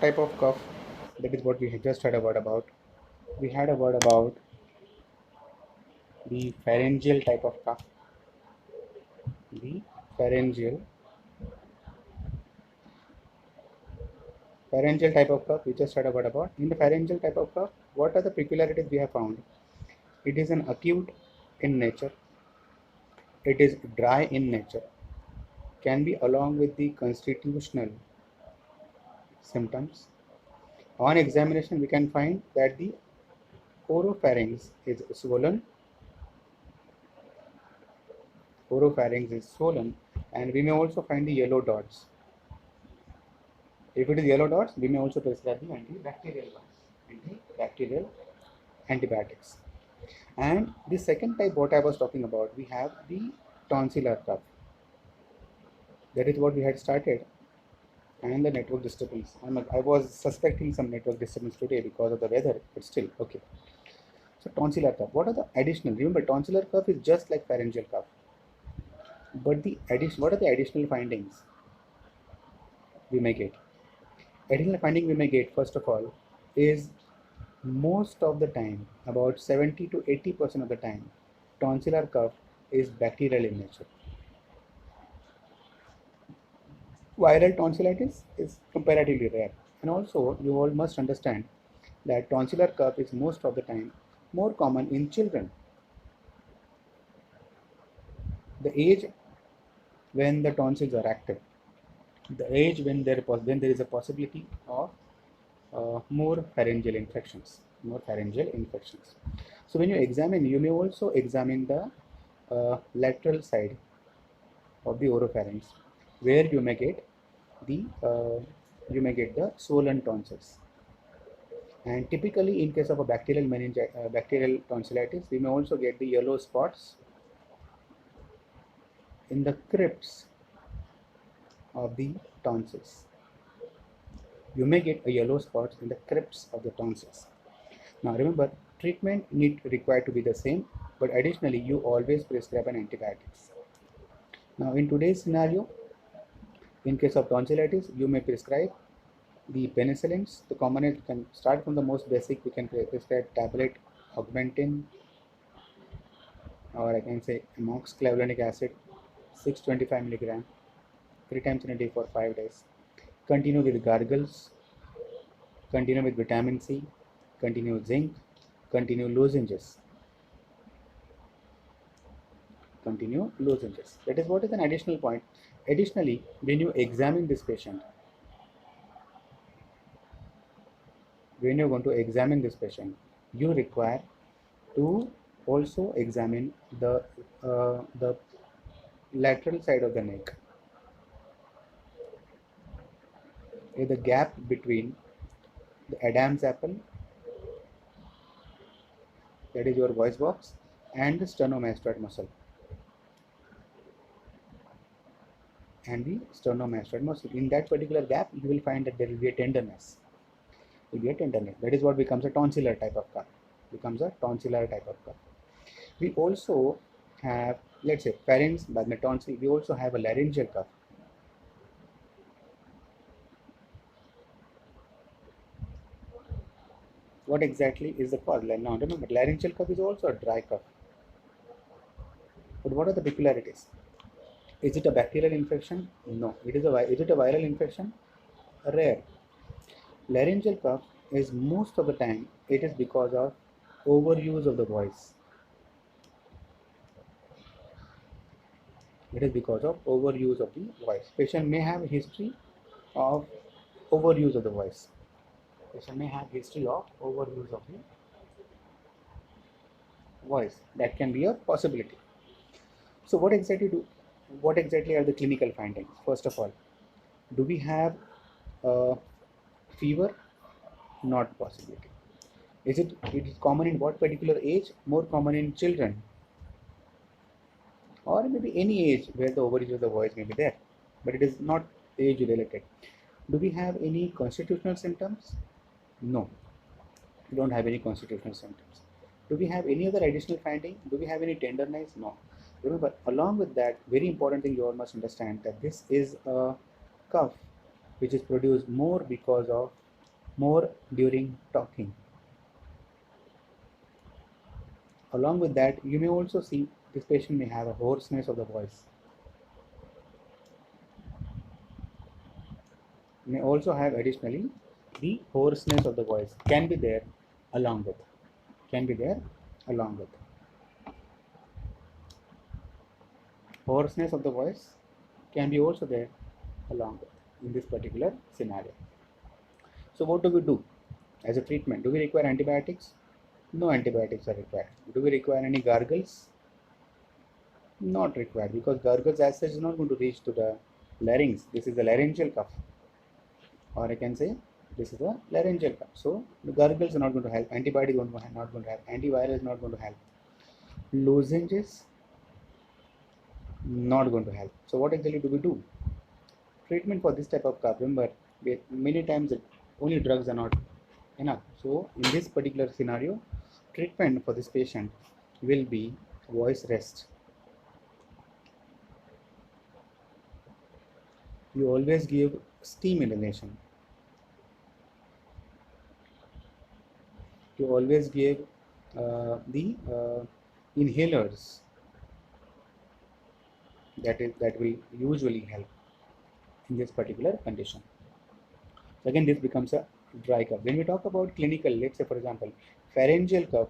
type of cough. That is what we had just heard a word about. We had a word about the pharyngeal type of cough. The pharyngeal pharyngeal type of cough we just heard a word about. In the pharyngeal type of cough, what are the peculiarities we have found? It is an acute in nature. It is dry in nature. Can be along with the constitutional symptoms. On examination, we can find that the oropharynx is swollen. Oropharynx is swollen, and we may also find the yellow dots. If it is yellow dots, we may also prescribe the antibacterial ones, antibacterial antibiotics. And the second type, what I was talking about, we have the tonsillar cough. That is what we had started, and the network disturbance. I was suspecting some network disturbance today because of the weather, but still, okay. So tonsillar cough. What are the additional? Remember, tonsillar cough is just like pharyngeal cough. But what are the additional findings we may get? Additional finding we may get, first of all, is most of the time, about 70 to 80% of the time, tonsillar cough is bacterial in nature. Viral tonsillitis is comparatively rare. And also, you all must understand that tonsillar cough is most of the time more common in children. The age when the tonsils are active, the age when there is a possibility of more pharyngeal infections, So when you examine, you may also examine the lateral side of the oropharynx, where you may get the swollen tonsils. And typically, in case of a bacterial tonsillitis, we may also get the yellow spots in the crypts of the tonsils. You may get a yellow spots in the crypts of the tonsils. Now remember, treatment required to be the same, but additionally you always prescribe an antibiotics. Now in today's scenario, in case of tonsillitis, you may prescribe the penicillins. The commonest can start from the most basic. We can prescribe tablet augmentin, or I can say amoxicillin acid, 625 milligram, 3 times in a day for 5 days. Continue with gargles. Continue with vitamin C. Continue zinc. Continue lozenges. That is what is an additional point. Additionally, when you examine this patient, you require to also examine the lateral side of the neck, the gap between the Adam's apple, that is your voice box, and the sternomastoid muscle. In that particular gap, you will find that there will be a tenderness. That is what becomes a tonsillar type of cough. We also have, let's say, pharynx, by tonsil. We also have a laryngeal cough. What exactly is the cause? Now remember, laryngeal cough is also a dry cough. But what are the peculiarities? Is it a bacterial infection? No. Is it a viral infection? Rare. Laryngeal cough is most of the time it is because of overuse of the voice. Patient may have a history of overuse of the voice. That can be a possibility. So what exactly are the clinical findings? First of all, do we have fever? Not possibility. It is common in what particular age? More common in children, or maybe any age where the overuse of the voice may be there, but it is not age related. Do we have any constitutional symptoms? No, we don't have any constitutional symptoms. Do we have any other additional finding? Do we have any tenderness? No. Remember, along with that, very important thing you all must understand that this is a cough which is produced more because of more during talking. Along with that, you may also see this patient may have a hoarseness of the voice. May also have additionally the hoarseness of the voice can be there along with. Can be there along with. Hoarseness of the voice can be also there along with in this particular scenario. So what do we do as a treatment? Do we require antibiotics? No antibiotics are required. Do we require any gargles? Not required, because gargles as such is not going to reach to the larynx. This is the laryngeal cuff, or I can say this is a laryngeal cuff. So the gargles are not going to help. Antibiotics not going to help. Antiviral is not going to help. Lozenges not going to help. So what exactly do we do? Treatment for this type of cough. Remember, many times only drugs are not enough. So in this particular scenario, treatment for this patient will be voice rest. You always give steam inhalation. You always give the inhalers that will usually help in this particular condition. So again, this becomes a dry cough. When we talk about clinical, let's say for example, pharyngeal cough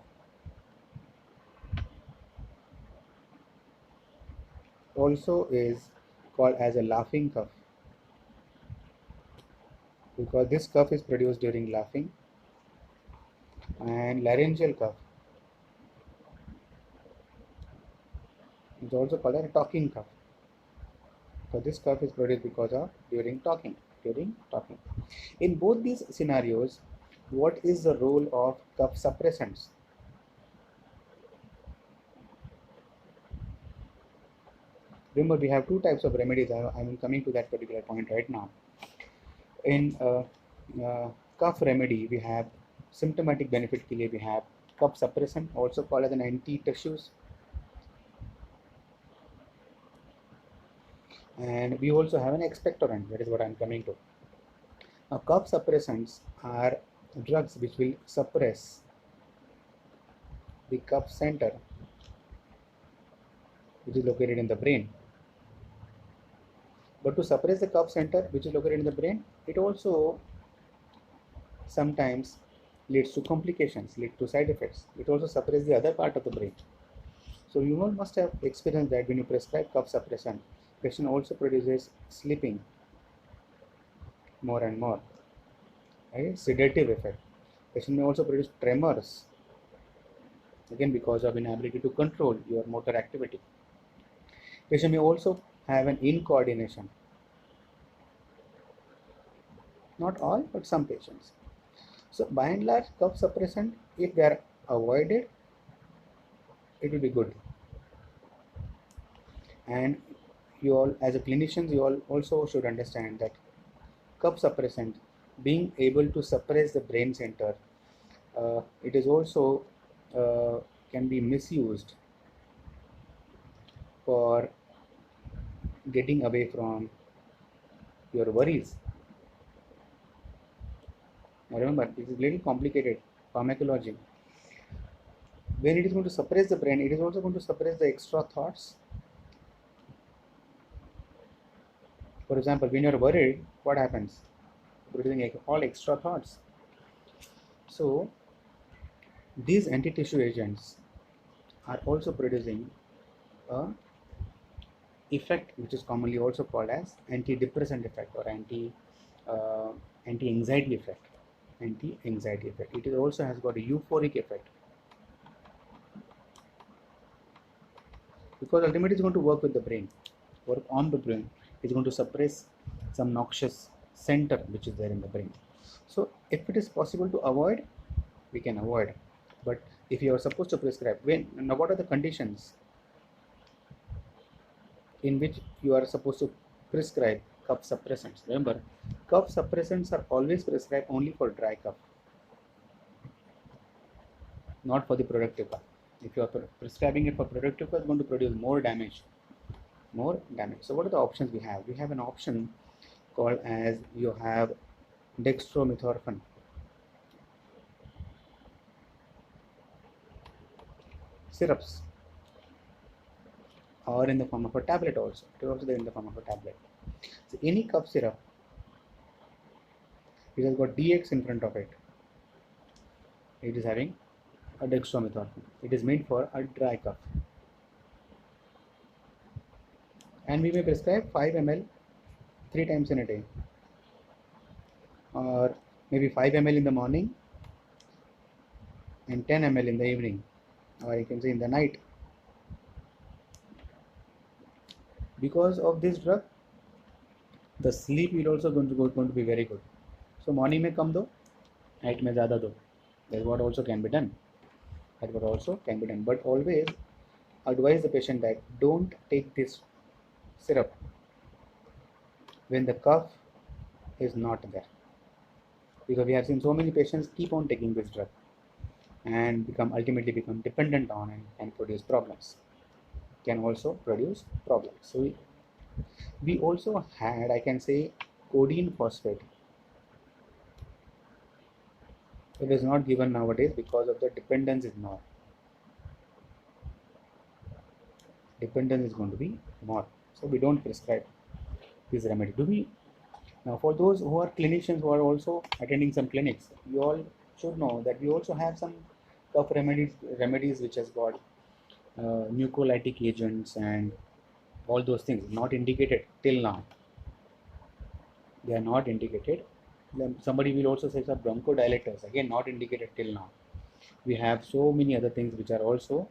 also is called as a laughing cough, because this cough is produced during laughing. And laryngeal cough is also called a talking cough. So this cough is produced because of during talking. In both these scenarios, what is the role of cough suppressants? Remember, we have two types of remedies. I'm coming to that particular point right now. In cough remedy, we have symptomatic benefit के लिए we have cough suppressant, also called as an anti-tissues, and we also have an expectorant. That is what I'm coming to. Now, cough suppressants are drugs which will suppress the cough center, which is located in the brain. But to suppress the cough center, which is located in the brain, it also sometimes leads to complications, lead to side effects. It also suppresses the other part of the brain. So you all must have experienced that when you prescribe cough suppressant, patient also produces sleeping more and more. Right? Sedative effect. Patient may also produce tremors, again because of inability to control your motor activity. Patient may also have an incoordination. Not all, but some patients. So by and large, cough suppressant, if they are avoided, it will be good. And you all, as a clinicians, you all also should understand that cough suppressant, being able to suppress the brain center, it is also can be misused for getting away from your worries. Now remember, this is little complicated pharmacology. When it is going to suppress the brain, it is also going to suppress the extra thoughts. For example, when you are worried, what happens? Producing all extra thoughts. So these anti-tissue agents are also producing a effect which is commonly also called as antidepressant effect or anti-anxiety effect. Anti-anxiety effect. It is also has got a euphoric effect, because ultimately it's going to work with the brain, work on the brain. It's going to suppress some noxious center which is there in the brain. So if it is possible to avoid, we can avoid. But if you are supposed to prescribe, now what are the conditions in which you are supposed to prescribe cough suppressants? Remember, cough suppressants are always prescribed only for dry cough, not for the productive cough. If you are prescribing it for productive cough, it's going to produce more damage. So what are the options we have? We have an option called as you have dextromethorphan. syrups, or in the form of a tablet also. It is also there in the form of a tablet. So any cough syrup, it has got DX in front of it. It is having a dextromethorphan. It is made for a dry cough. And we may prescribe 5 ml 3 times in a day, or maybe 5 ml in the morning and 10 ml in the evening, or you can say in the night. Because of this drug, the sleep is also going to be very good. So morning may come though, night may ज़्यादा दो. That's what also can be done. That what also can be done. But always advise the patient that don't take this syrup when the cough is not there, because we have seen so many patients keep on taking this drug and ultimately become dependent on and can produce problems. Can also produce problems. So we also had, I can say, codeine phosphate. It is not given nowadays because of the dependence is more. Dependence is going to be more. So we don't prescribe this remedy. Do we? Now for those who are clinicians who are also attending some clinics, you all should know that we also have some cough remedies which has got mucolytic agents and all those things not indicated till now. They are not indicated. Then somebody will also say some bronchodilators, again not indicated till now. We have so many other things which are also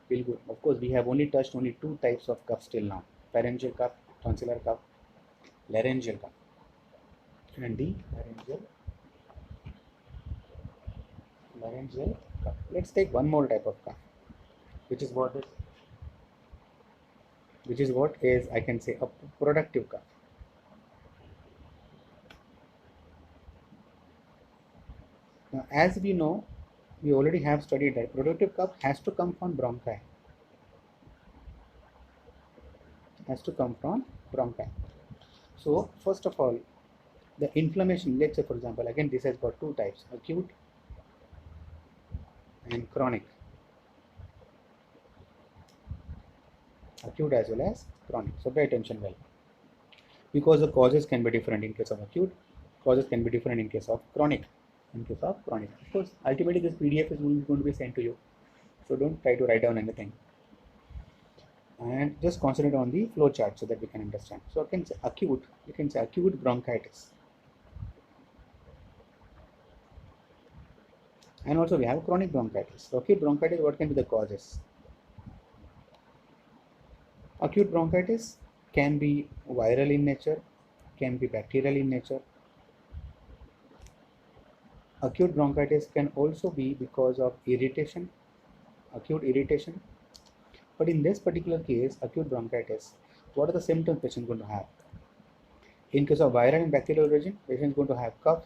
will go. Of course, we have only touched only 2 types of coughs till now: pharyngeal cough, tonsillar cough, laryngeal cough, and the laryngeal cough. Let's take one more type of cough, which is what is I can say a productive cough. Now, as we know, we already have studied that productive cough has to come from bronchi. Has to come from bronchi. So first of all, the inflammation. Let's say, for example, again this has got 2 types: acute and chronic. Acute as well as chronic. So pay attention well, because the causes can be different in case of acute, causes can be different in case of chronic. Of course, ultimately this PDF is going to be sent to you, so don't try to write down anything, and just concentrate on the flow chart so that we can understand. So I can say acute, you can say acute bronchitis, and also we have chronic bronchitis. So acute bronchitis, what can be the causes? Acute bronchitis can be viral in nature, can be bacterial in nature. Acute bronchitis can also be because of irritation, acute irritation. But in this particular case, acute bronchitis, what are the symptoms patient is going to have? In case of viral and bacterial origin, patient is going to have cough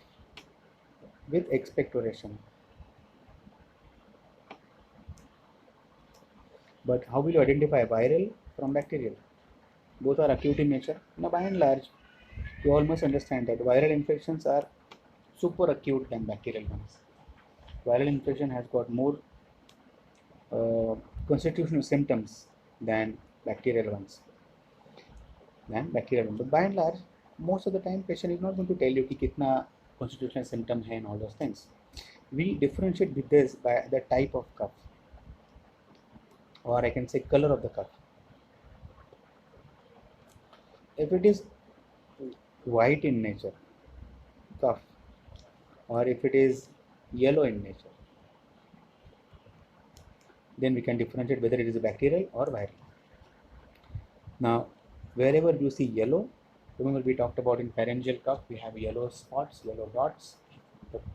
with expectoration. But how will you identify viral from bacterial? Both are acute in nature. Now, by and large, you all must understand that viral infections are super acute than bacterial ones. Viral infection has got more constitutional symptoms than bacterial ones. But by and large, most of the time, patient is not going to tell you कि कितना constitutional symptom है and all those things. We differentiate with this by the type of cough, or I can say color of the cough. If it is white in nature, cough, or if it is yellow in nature, then we can differentiate whether it is a bacterial or viral. Now, wherever you see yellow, remember we talked about in pharyngeal cough, we have yellow spots, yellow dots.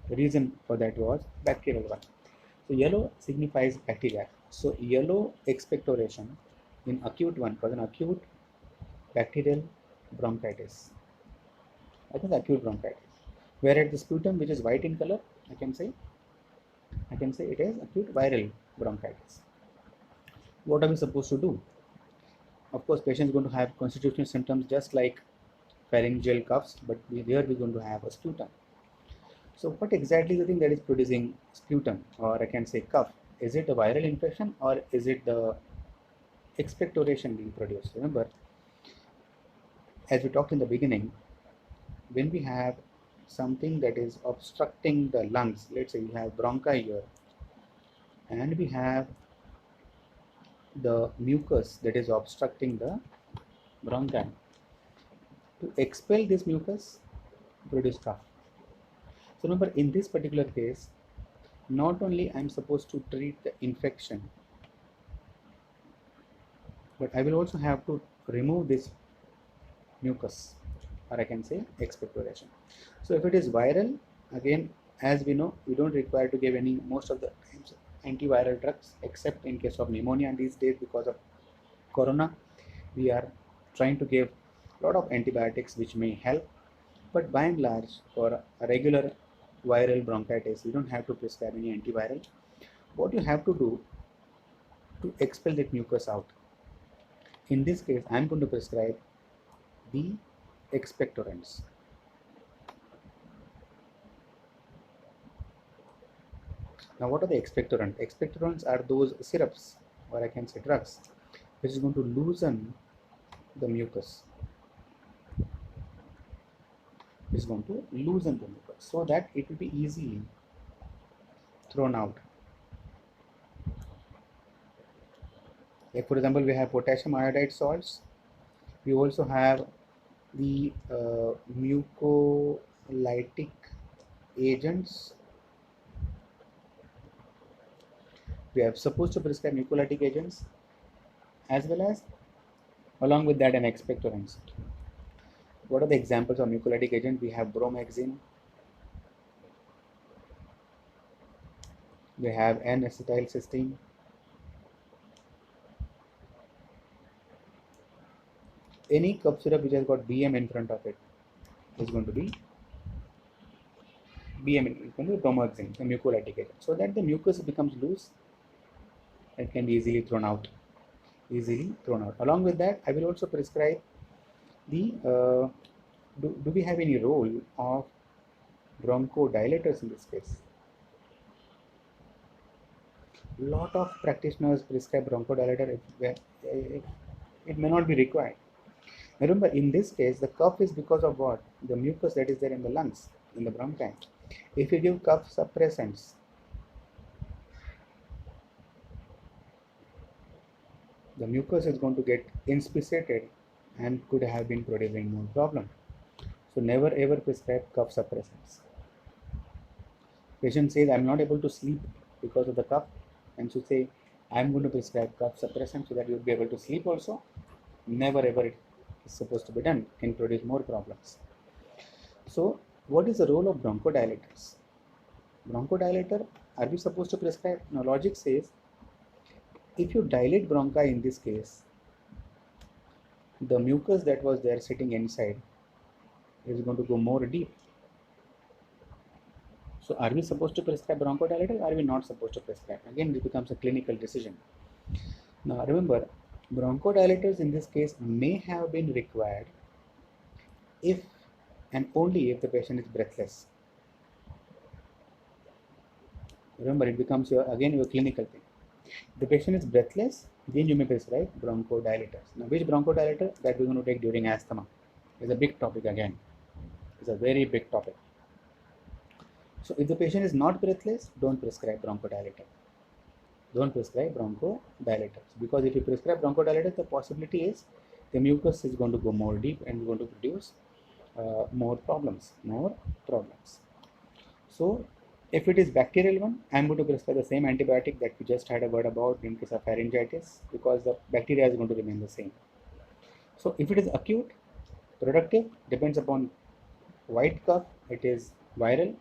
The reason for that was bacterial one. So yellow signifies bacteria. So yellow expectoration in acute one was an acute bacterial bronchitis. I think acute bronchitis. Whereas the sputum, which is white in color, I can say it is acute viral bronchitis. What are we supposed to do? Of course, patient is going to have constitutional symptoms just like pharyngeal coughs, but here we're going to have a sputum. So what exactly is the thing that is producing sputum, or I can say cough? Is it a viral infection or is it the expectoration being produced? Remember, as we talked in the beginning, when we have something that is obstructing the lungs, let's say you have bronchi here, and we have the mucus that is obstructing the bronchi. To expel this mucus, produce cough. So remember, in this particular case, not only I am supposed to treat the infection, but I will also have to remove this mucus, or I can say expectoration. So if it is viral, again, as we know, we don't require to give any, most of the times, antiviral drugs, except in case of pneumonia. And these days, because of corona, we are trying to give a lot of antibiotics which may help, but by and large, for a regular viral bronchitis, you don't have to prescribe any antiviral. What you have to do to expel that mucus out, in this case, I am going to prescribe the expectorants. Now, what are the expectorants? Expectorants are those syrups, or I can say drugs, which is going to loosen the mucus. Is going to loosen the mucus so that it will be easily thrown out. Like for example, we have potassium iodide salts. We also have the mucolytic agents. We are supposed to prescribe mucolytic agents as well as along with that an expectorants. What are the examples of mucolytic agent? We have bromhexine, we have N-acetylcysteine, any cough syrup which has got BM in front of it is going to be BM, is going to be bromhexine, the mucolytic agent, so that the mucus becomes loose and can be easily thrown out. Along with that, I will also prescribe the do we have any role of bronchodilators in this case? Lot of practitioners prescribe bronchodilator if it may not be required. Remember, in this case, the cough is because of what? The mucus that is there in the lungs, in the bronchi. If you give cough suppressants, the mucus is going to get inspissated and could have been producing more problem. So never ever prescribe cough suppressants. Patient says, I'm not able to sleep because of the cough, and so say, I'm going to prescribe cough suppressant so that you'll be able to sleep also. Never ever it is supposed to be done, can produce more problems. So what is the role of bronchodilators? Bronchodilator, are we supposed to prescribe? Now logic says, if you dilate bronchi in this case, the mucus that was there sitting inside is going to go more deep. So are we supposed to prescribe bronchodilator or are we not supposed to prescribe? Again, this becomes a clinical decision. Now remember, bronchodilators in this case may have been required if and only if the patient is breathless. Remember, it becomes your clinical thing. If the patient is breathless, then you may prescribe bronchodilators. Now, which bronchodilator? That we're going to take during asthma. It's a big topic again. It's a very big topic. So if the patient is not breathless, don't prescribe bronchodilator. Don't prescribe bronchodilators, because if you prescribe bronchodilators, the possibility is the mucus is going to go more deep and going to produce more problems. So if it is bacterial one, I am going to prescribe the same antibiotic that we just had a word about in case of pharyngitis, because the bacteria is going to remain the same. So if it is acute, productive, depends upon white cough, it is viral,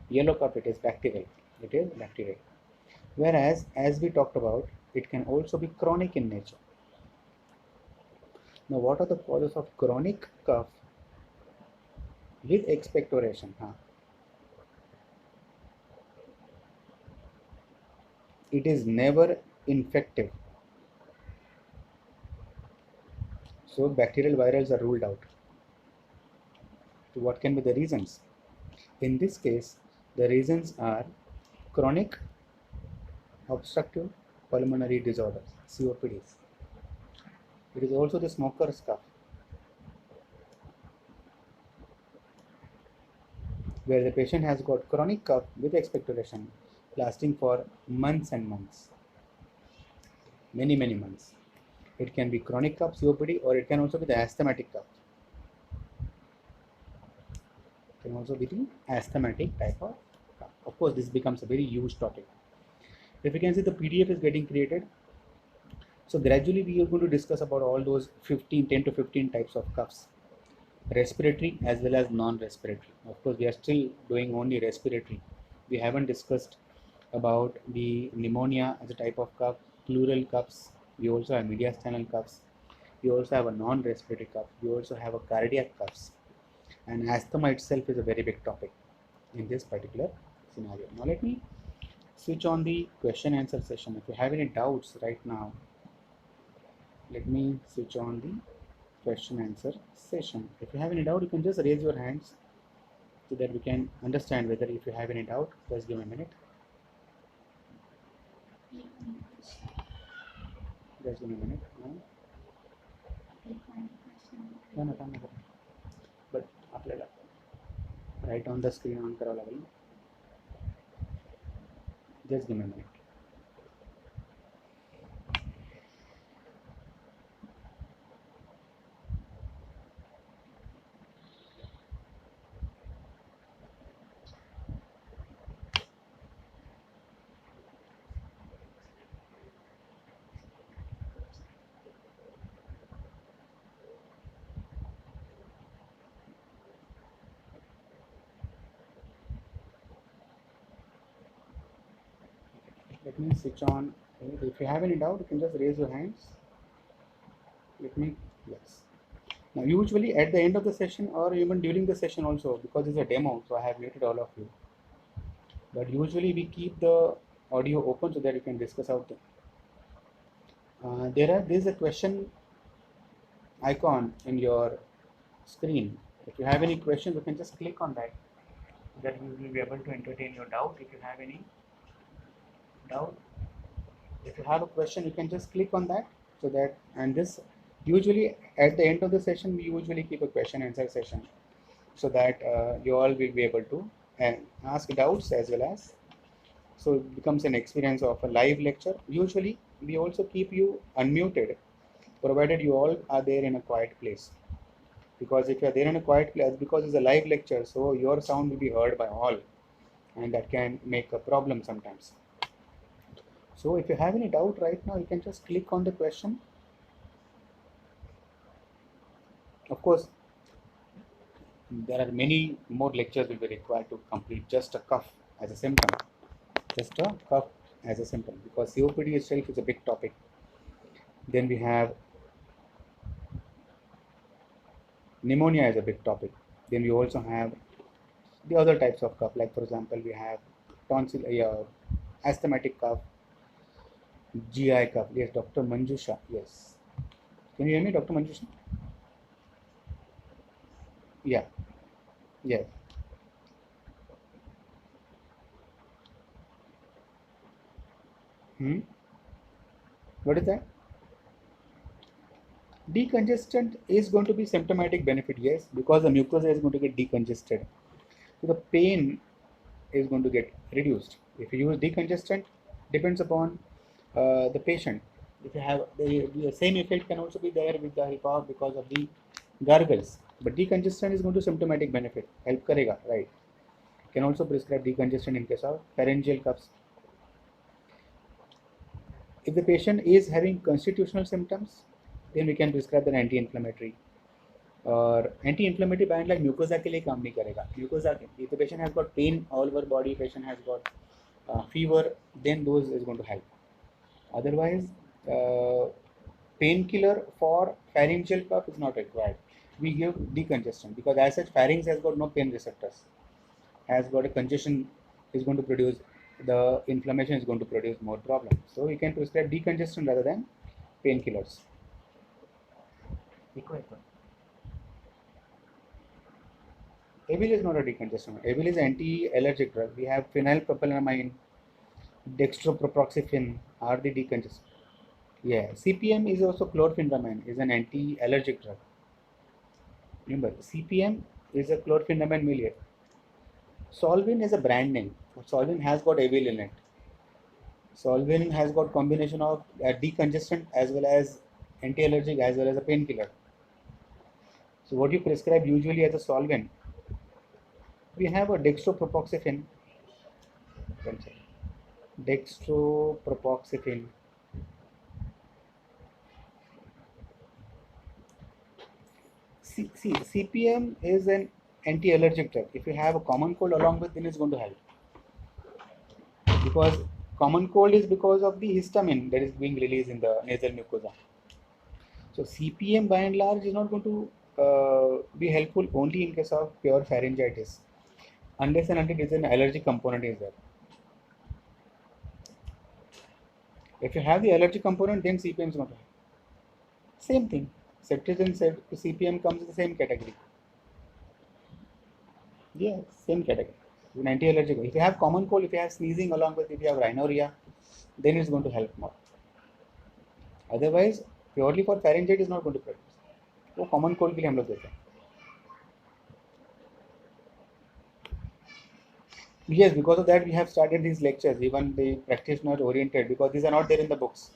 yellow cough, it is bacterial. Whereas, as we talked about, it can also be chronic in nature. Now, what are the causes of chronic cough with expectoration? It is never infective. So, bacterial virals are ruled out. So, what can be the reasons? In this case, the reasons are chronic obstructive pulmonary disorders, COPDs. It is also the smoker's cough, where the patient has got chronic cough with expectoration lasting for months and months, many months. It can be chronic cough, COPD, or it can also be the asthmatic cough. It can also be the asthmatic type of cough. Of course, this becomes a very huge topic. If you can see, the PDF is getting created. So gradually we are going to discuss about all those 10 to 15 types of coughs, respiratory as well as non-respiratory. Of course, we are still doing only respiratory. We haven't discussed about the pneumonia as a type of cough, pleural coughs. We also have mediastinal coughs. We also have a non-respiratory cough. We also have a cardiac coughs. And asthma itself is a very big topic in this particular scenario. Now let me switch on the question answer session. If you have any doubts right now, let me switch on the question answer session. If you have any doubt, you can just raise your hands so that we can understand whether if you have any doubt. Just give me a minute. Just give me a minute. No. But आपल्याला right on the screen on करावं लागेल. Just give me a minute. Let me switch on. If you have any doubt, you can just raise your hands. Yes. Now, usually at the end of the session or even during the session also, because it's a demo, so I have muted all of you. But usually we keep the audio open so that you can discuss out. There is a question icon in your screen. If you have any questions, you can just click on that. That you will be able to entertain your doubt. If you have any doubt, if you have a question, you can just click on that. So that, and this usually at the end of the session, we usually keep a question answer session so that you all will be able to ask doubts as well as, so it becomes an experience of a live lecture. Usually we also keep you unmuted provided you all are there in a quiet place, because if you are there in a quiet place, because it's a live lecture, so your sound will be heard by all, and that can make a problem sometimes. So if you have any doubt right now, you can just click on the question. Of course, there are many more lectures will be required to complete just a cough as a symptom. Just a cough as a symptom, because COPD itself is a big topic. Then we have pneumonia as a big topic. Then we also have the other types of cough, like for example, we have tonsil, asthmatic cough, GI cough. Yes, Dr. Manjusha. Yes. Can you hear me, Dr. Manjusha? Yeah. Yes. What is that? Decongestant is going to be symptomatic benefit, yes, because the mucosa is going to get decongested. So the pain is going to get reduced. If you use decongestant, depends upon the patient. If you have the same effect can also be there with the help of because of the gargles. But decongestant is going to symptomatic benefit. Help karega, right? Can also prescribe decongestant in case of pharyngeal coughs. If the patient is having constitutional symptoms, then we can prescribe an anti-inflammatory. और anti inflammatory band like mucosa के लिए काम नहीं करेगा. Mucosa के if the patient has got pain all over body, patient has got fever, then those is going to help. Otherwise, painkiller for pharyngeal cough is not required. We give decongestant because as such pharynx has got no pain receptors, has got a congestion, is going to produce the inflammation, is going to produce more problems. So we can prescribe decongestant rather than painkillers. Avil is not a decongestant. Avil is anti-allergic drug. We have phenylpropylamine, Dextropropoxyphen are the decongestants. Yeah, CPM is also chlorpheniramine, is an anti-allergic drug. Remember, CPM is a chlorpheniramine miliate. Solvin is a brand name. Solvin has got Avil in it. Solvin has got combination of a decongestant as well as anti-allergic as well as a painkiller. So what you prescribe usually as a solvent, we have a dextropropoxyphen. Dextropropoxyphen. CPM is an anti-allergic drug. If you have a common cold along with, then it's going to help. Because common cold is because of the histamine that is being released in the nasal mucosa. So CPM by and large is not going to be helpful only in case of pure pharyngitis, unless and until there is an allergic component is there. If you have the allergic component, then CPM is not help. Same thing. Cetirizine said CPM comes in the same category. Yeah, same category. An anti-allergic. If you have common cold, if you have sneezing along with if you have rhinorrhea, then it's going to help more. Otherwise, purely for pharyngitis is not going to produce. वो common cold के लिए हम लोग देते हैं. Yes, because of that we have started these lectures, even the practitioner oriented, because these are not there in the books.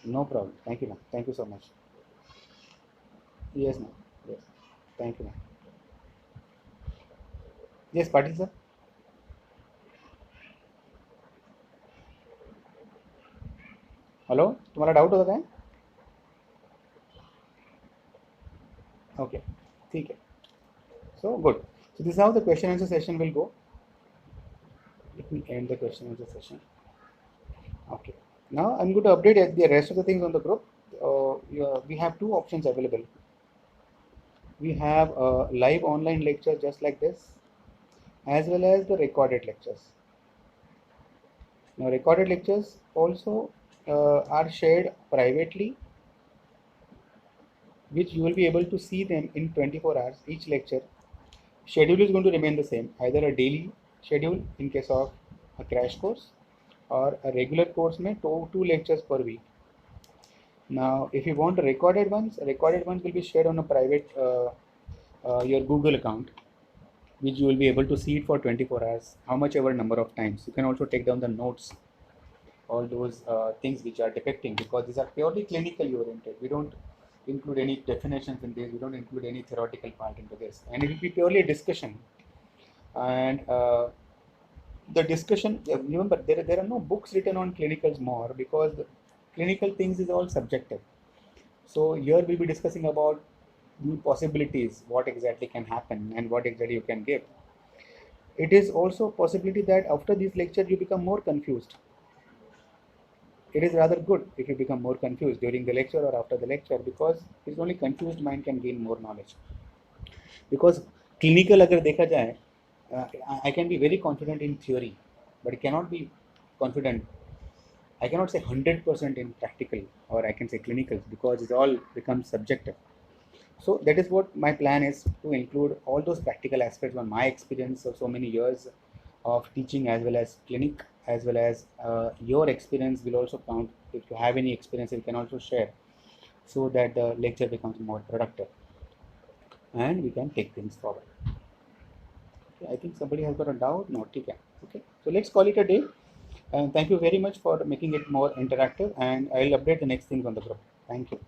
No problem. Thank you, ma'am. Thank you so much. Yes, ma'am. Yes. Thank you, ma'am. Yes, Patil sir. Hello, तुम्हारा doubt होता है? Okay, ठीक है. So good. So this is how the question answer session will go. Let me end the question answer session. Okay. Now I'm going to update the rest of the things on the group. We have two options available. We have a live online lecture just like this, as well as the recorded lectures. Now recorded lectures also are shared privately, which you will be able to see them in 24 hours. Each lecture schedule is going to remain the same, either a daily schedule in case of a crash course or a regular course में two lectures per week. Now if you want recorded ones will be shared on a private your Google account, which you will be able to see it for 24 hours, how much ever number of times. You can also take down the notes, all those things which are depicting, because these are purely clinically oriented. We don't include any definitions in this, we don't include any theoretical part into this, and it will be purely a discussion. And the discussion, remember, there are no books written on clinicals more, because the clinical things is all subjective. So here we'll be discussing about the possibilities, what exactly can happen and what exactly you can give. It is also a possibility that after this lecture you become more confused. It is rather good if you become more confused during the lecture or after the lecture, because it's only confused mind can gain more knowledge. Because clinical अगर देखा जाए, I can be very confident in theory, but I cannot be confident. I cannot say 100% in practical, or I can say clinical, because it all becomes subjective. So that is what my plan is, to include all those practical aspects on my experience of so many years of teaching, as well as clinic, as well as your experience will also count. If you have any experience, you can also share, so that the lecture becomes more productive and we can take things forward. Okay, I think somebody has got a doubt. No, okay. So let's call it a day. And thank you very much for making it more interactive, and I'll update the next things on the group. Thank you.